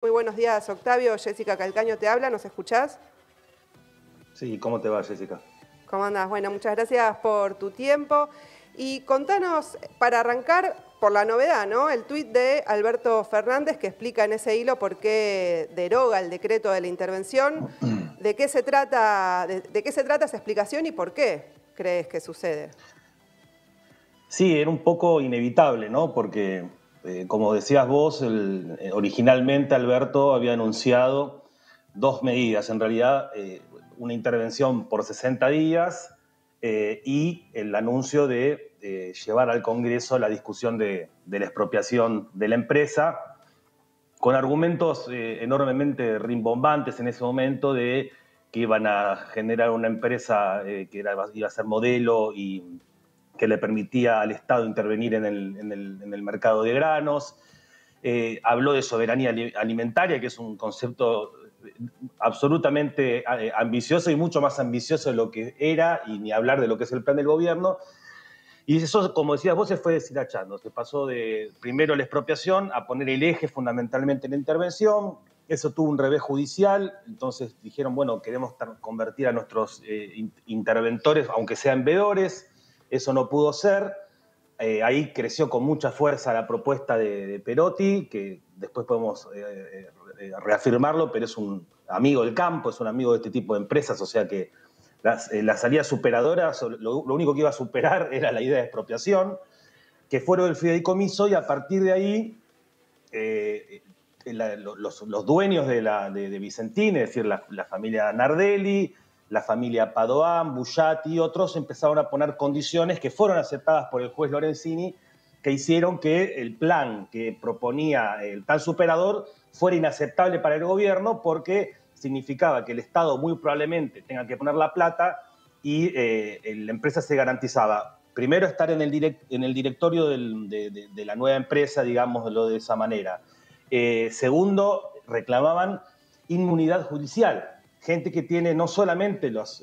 Muy buenos días, Octavio. Jessica Calcaño te habla, ¿nos escuchás? Sí, ¿cómo te va, Jessica? ¿Cómo andás? Bueno, muchas gracias por tu tiempo. Y contanos, para arrancar, por la novedad, ¿no? El tuit de Alberto Fernández que explica en ese hilo por qué deroga el decreto de la intervención. ¿De qué se trata, de qué se trata esa explicación y por qué crees que sucede? Sí, era un poco inevitable, ¿no? Porque, como decías vos, originalmente Alberto había anunciado dos medidas. En realidad, una intervención por 60 días y el anuncio de llevar al Congreso la discusión de la expropiación de la empresa, con argumentos enormemente rimbombantes en ese momento de que iban a generar una empresa iba a ser modelo y que le permitía al Estado intervenir en el mercado de granos. Habló de soberanía alimentaria, que es un concepto absolutamente ambicioso y mucho más ambicioso de lo que era, y ni hablar de lo que es el plan del gobierno. Y eso, como decías vos, se fue deshilachando. Se pasó de primero la expropiación a poner el eje fundamentalmente en la intervención. Eso tuvo un revés judicial. Entonces dijeron, bueno, queremos convertir a nuestros interventores, aunque sean veedores. Eso no pudo ser. Ahí creció con mucha fuerza la propuesta de Perotti, que después podemos reafirmarlo, pero es un amigo del campo, es un amigo de este tipo de empresas, o sea que las salidas superadoras, lo único que iba a superar era la idea de expropiación, que fueron el fideicomiso, y a partir de ahí los dueños de Vicentín, es decir, la familia Nardelli, la familia Padoan, Bullati y otros, empezaron a poner condiciones que fueron aceptadas por el juez Lorenzini, que hicieron que el plan que proponía el plan superador fuera inaceptable para el gobierno, porque significaba que el Estado muy probablemente tenga que poner la plata y la empresa se garantizaba primero estar en el directorio de la nueva empresa, digámoslo de esa manera. Segundo, reclamaban inmunidad judicial. Gente que tiene no solamente las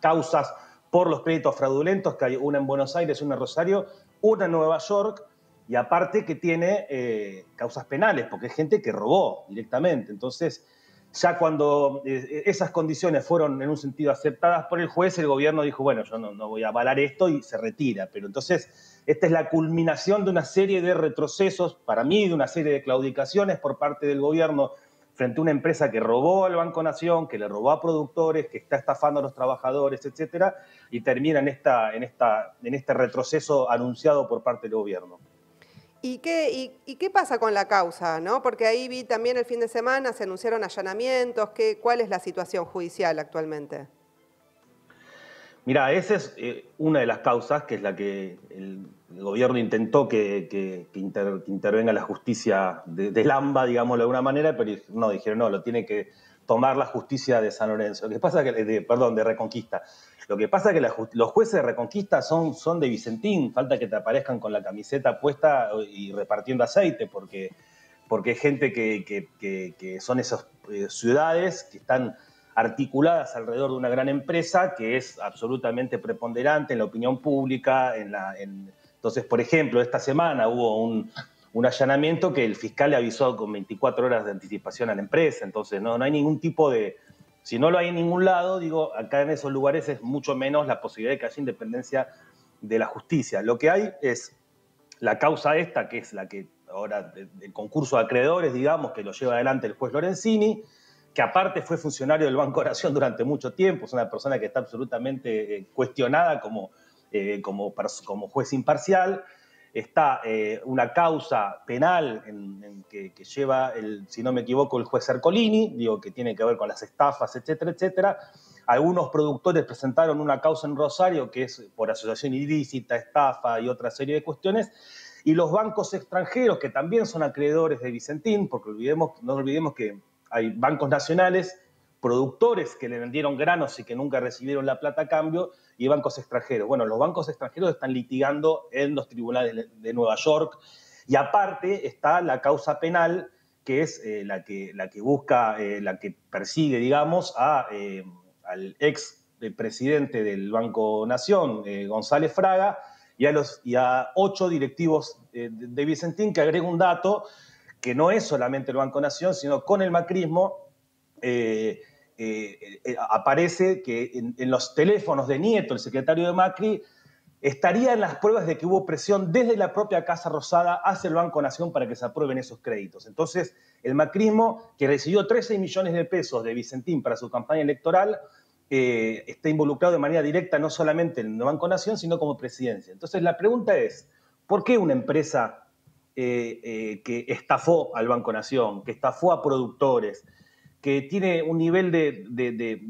causas por los créditos fraudulentos, que hay una en Buenos Aires, una en Rosario, una en Nueva York, y aparte que tiene causas penales, porque es gente que robó directamente. Entonces, ya cuando esas condiciones fueron en un sentido aceptadas por el juez, el gobierno dijo, bueno, yo no voy a avalar esto, y se retira. Pero entonces, esta es la culminación de una serie de retrocesos, para mí, de una serie de claudicaciones por parte del gobierno frente a una empresa que robó al Banco Nación, que le robó a productores, que está estafando a los trabajadores, etcétera, y termina en este retroceso anunciado por parte del gobierno. ¿Y qué pasa con la causa, ¿no? Porque ahí vi también el fin de semana, se anunciaron allanamientos. ¿Cuál es la situación judicial actualmente? Mira, esa es una de las causas, que es la que el gobierno intentó que intervenga la justicia del AMBA, digámoslo de alguna manera, pero no, dijeron, no, lo tiene que tomar la justicia de San Lorenzo. Lo que pasa que, perdón, de Reconquista. Lo que pasa es que los jueces de Reconquista son de Vicentín, falta que te aparezcan con la camiseta puesta y repartiendo aceite, porque es gente que son esas ciudades que están articuladas alrededor de una gran empresa que es absolutamente preponderante en la opinión pública. Entonces, por ejemplo, esta semana hubo un allanamiento que el fiscal le avisó con 24 horas de anticipación a la empresa. Entonces, no hay ningún tipo de... Si no lo hay en ningún lado, digo, acá en esos lugares es mucho menos la posibilidad de que haya independencia de la justicia. Lo que hay es la causa esta, que es la que ahora, el concurso de acreedores, digamos, que lo lleva adelante el juez Lorenzini, que aparte fue funcionario del Banco Nación durante mucho tiempo, es una persona que está absolutamente cuestionada como juez imparcial. Está una causa penal que lleva, si no me equivoco, el juez Ercolini, digo, que tiene que ver con las estafas, etcétera, etcétera. Algunos productores presentaron una causa en Rosario que es por asociación ilícita, estafa y otra serie de cuestiones. Y los bancos extranjeros, que también son acreedores de Vicentín, porque no olvidemos que hay bancos nacionales, productores que le vendieron granos y que nunca recibieron la plata a cambio, y bancos extranjeros. Bueno, los bancos extranjeros están litigando en los tribunales de Nueva York, y aparte está la causa penal, que es la que busca, la que persigue, digamos, al ex presidente del Banco Nación, González Fraga, y a 8 directivos de Vicentín, que agrega un dato que no es solamente el Banco Nación, sino con el macrismo, aparece que en los teléfonos de Nieto, el secretario de Macri, estarían las pruebas de que hubo presión desde la propia Casa Rosada hacia el Banco Nación para que se aprueben esos créditos. Entonces, el macrismo, que recibió 13 millones de pesos de Vicentín para su campaña electoral, está involucrado de manera directa no solamente en el Banco Nación, sino como presidencia. Entonces, la pregunta es, ¿por qué una empresa que estafó al Banco Nación, que estafó a productores, que tiene un nivel de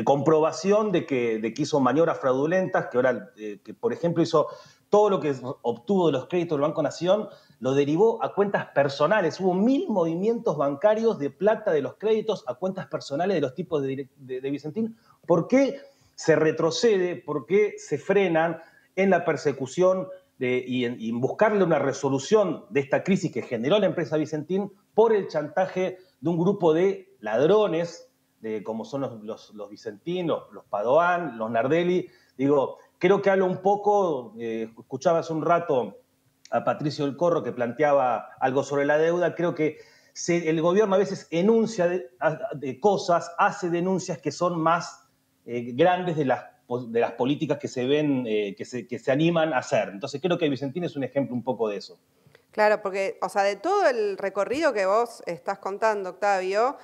comprobación de que hizo maniobras fraudulentas, que ahora, que por ejemplo hizo todo lo que obtuvo de los créditos del Banco Nación, lo derivó a cuentas personales? Hubo 1000 movimientos bancarios de plata de los créditos a cuentas personales de los tipos de Vicentín. ¿Por qué se retrocede? ¿Por qué se frenan en la persecución y en buscarle una resolución de esta crisis que generó la empresa Vicentín por el chantaje de un grupo de ladrones, como son los Vicentín, los Padoan, los Nardelli? Digo, creo que hablo un poco, escuchaba hace un rato a Patricio del Corro que planteaba algo sobre la deuda. Creo que el gobierno a veces enuncia de cosas, hace denuncias que son más grandes de las políticas que se ven, que se animan a hacer. Entonces creo que Vicentín es un ejemplo un poco de eso. Claro, porque, o sea, de todo el recorrido que vos estás contando, Octavio,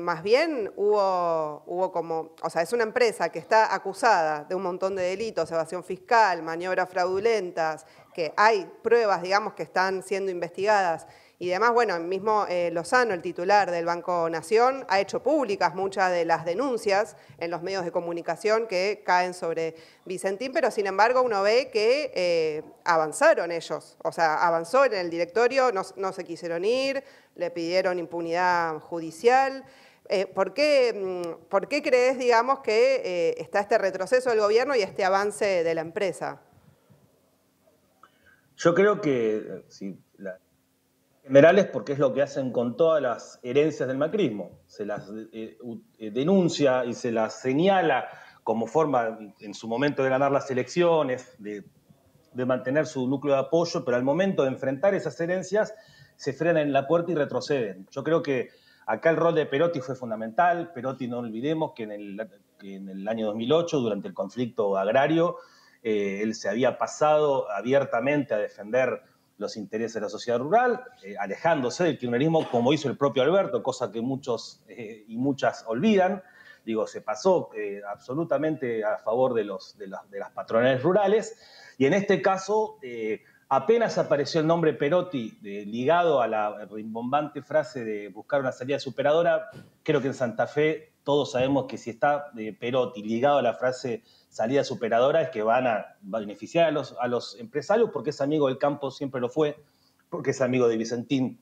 más bien hubo como, o sea, es una empresa que está acusada de un montón de delitos, evasión fiscal, maniobras fraudulentas, que hay pruebas, digamos, que están siendo investigadas. Y además, bueno, el mismo Lozano, el titular del Banco Nación, ha hecho públicas muchas de las denuncias en los medios de comunicación que caen sobre Vicentín, pero sin embargo uno ve que avanzaron ellos, o sea, avanzó en el directorio, no se quisieron ir, le pidieron impunidad judicial. ¿Por qué crees, digamos, que está este retroceso del gobierno y este avance de la empresa? Yo creo que generales, porque es lo que hacen con todas las herencias del macrismo. Se las denuncia y se las señala como forma, en su momento, de ganar las elecciones, de mantener su núcleo de apoyo, pero al momento de enfrentar esas herencias se frenan en la puerta y retroceden. Yo creo que acá el rol de Perotti fue fundamental. Perotti, no olvidemos que en el año 2008, durante el conflicto agrario, él se había pasado abiertamente a defender los intereses de la sociedad rural, alejándose del kirchnerismo, como hizo el propio Alberto, cosa que muchos y muchas olvidan. Digo, se pasó absolutamente a favor de las patronales rurales, y en este caso apenas apareció el nombre Perotti ligado a la rimbombante frase de buscar una salida superadora. Creo que en Santa Fe todos sabemos que si está Perotti ligado a la frase salida superadora es que van a beneficiar a los empresarios, porque es amigo del campo, siempre lo fue, porque es amigo de Vicentín,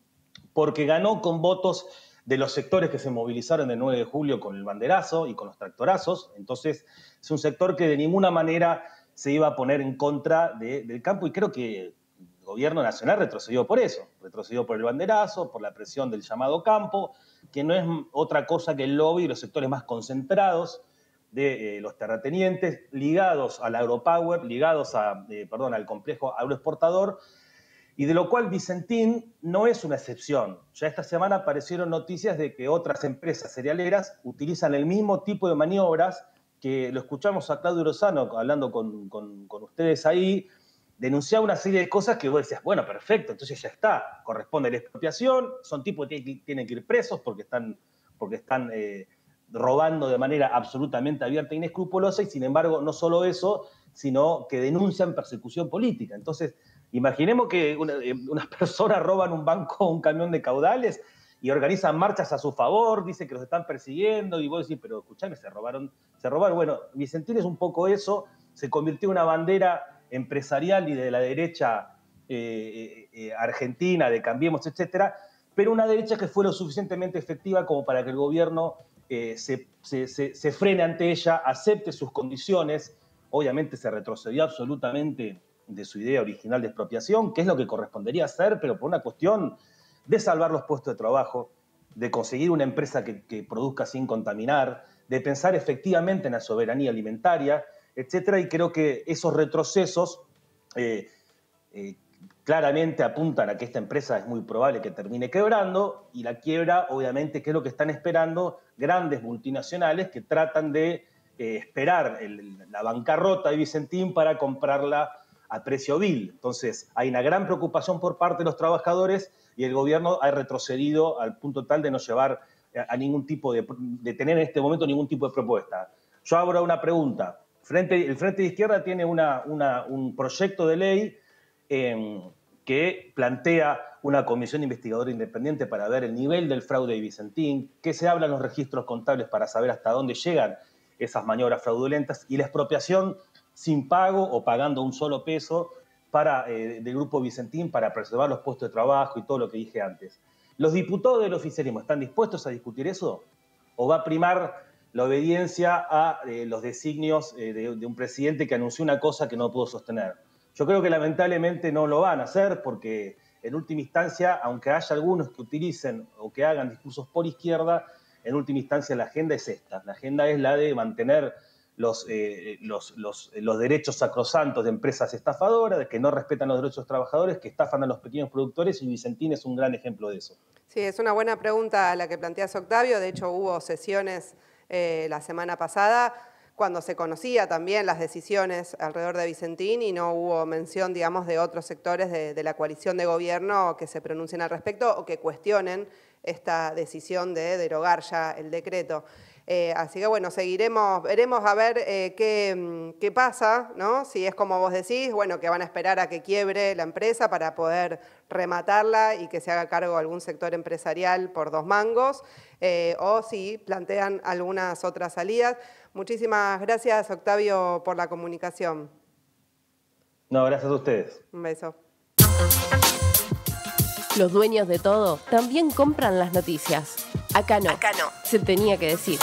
porque ganó con votos de los sectores que se movilizaron el 9 de julio con el banderazo y con los tractorazos. Entonces es un sector que de ninguna manera se iba a poner en contra del campo, y creo que el gobierno nacional retrocedió por eso, retrocedió por el banderazo, por la presión del llamado campo, que no es otra cosa que el lobby y los sectores más concentrados de los terratenientes, ligados al agropower, ligados al complejo agroexportador, y de lo cual Vicentín no es una excepción. Ya esta semana aparecieron noticias de que otras empresas cerealeras utilizan el mismo tipo de maniobras, que lo escuchamos a Claudio Lozano hablando con ustedes ahí, denunciaba una serie de cosas que vos decías, bueno, perfecto, entonces ya está, corresponde a la expropiación, son tipos que tienen que ir presos porque están robando de manera absolutamente abierta e inescrupulosa, y sin embargo no solo eso, sino que denuncian persecución política. Entonces, imaginemos que unas personas roban un banco, un camión de caudales, y organizan marchas a su favor, dicen que los están persiguiendo, y vos decís, pero escuchame, se robaron. Bueno, Vicentín es un poco eso, se convirtió en una bandera empresarial y de la derecha argentina, de Cambiemos, etcétera, pero una derecha que fue lo suficientemente efectiva como para que el gobierno se frene ante ella, acepte sus condiciones. Obviamente se retrocedió absolutamente de su idea original de expropiación, que es lo que correspondería hacer, pero por una cuestión de salvar los puestos de trabajo, de conseguir una empresa que produzca sin contaminar, de pensar efectivamente en la soberanía alimentaria, etcétera. Y creo que esos retrocesos claramente apuntan a que esta empresa es muy probable que termine quebrando, y la quiebra, obviamente, ¿qué es lo que están esperando? Grandes multinacionales que tratan de esperar la bancarrota de Vicentín para comprarla a precio vil. Entonces, hay una gran preocupación por parte de los trabajadores y el gobierno ha retrocedido al punto tal de no llevar a ningún tipo de tener en este momento ningún tipo de propuesta. Yo abro una pregunta. El Frente de Izquierda tiene un proyecto de ley que plantea una comisión investigadora independiente para ver el nivel del fraude de Vicentín, qué se habla en los registros contables para saber hasta dónde llegan esas maniobras fraudulentas, y la expropiación sin pago o pagando un solo peso del Grupo Vicentín para preservar los puestos de trabajo y todo lo que dije antes. ¿Los diputados del oficialismo están dispuestos a discutir eso? ¿O va a primar la obediencia a los designios de un presidente que anunció una cosa que no pudo sostener? Yo creo que lamentablemente no lo van a hacer porque en última instancia, aunque haya algunos que utilicen o que hagan discursos por izquierda, en última instancia la agenda es esta. La agenda es la de mantener los derechos sacrosantos de empresas estafadoras, de que no respetan los derechos de los trabajadores, que estafan a los pequeños productores, y Vicentín es un gran ejemplo de eso. Sí, es una buena pregunta la que planteas, Octavio. De hecho, hubo sesiones la semana pasada cuando se conocía también las decisiones alrededor de Vicentín y no hubo mención, digamos, de otros sectores de la coalición de gobierno que se pronuncien al respecto o que cuestionen esta decisión de derogar ya el decreto. Así que bueno, veremos a ver qué pasa, ¿no? Si es como vos decís, bueno, que van a esperar a que quiebre la empresa para poder rematarla y que se haga cargo algún sector empresarial por 2 mangos, o si plantean algunas otras salidas. Muchísimas gracias, Octavio, por la comunicación. No, gracias a ustedes. Un beso. Los dueños de todo también compran las noticias. Acá no. Se tenía que decir.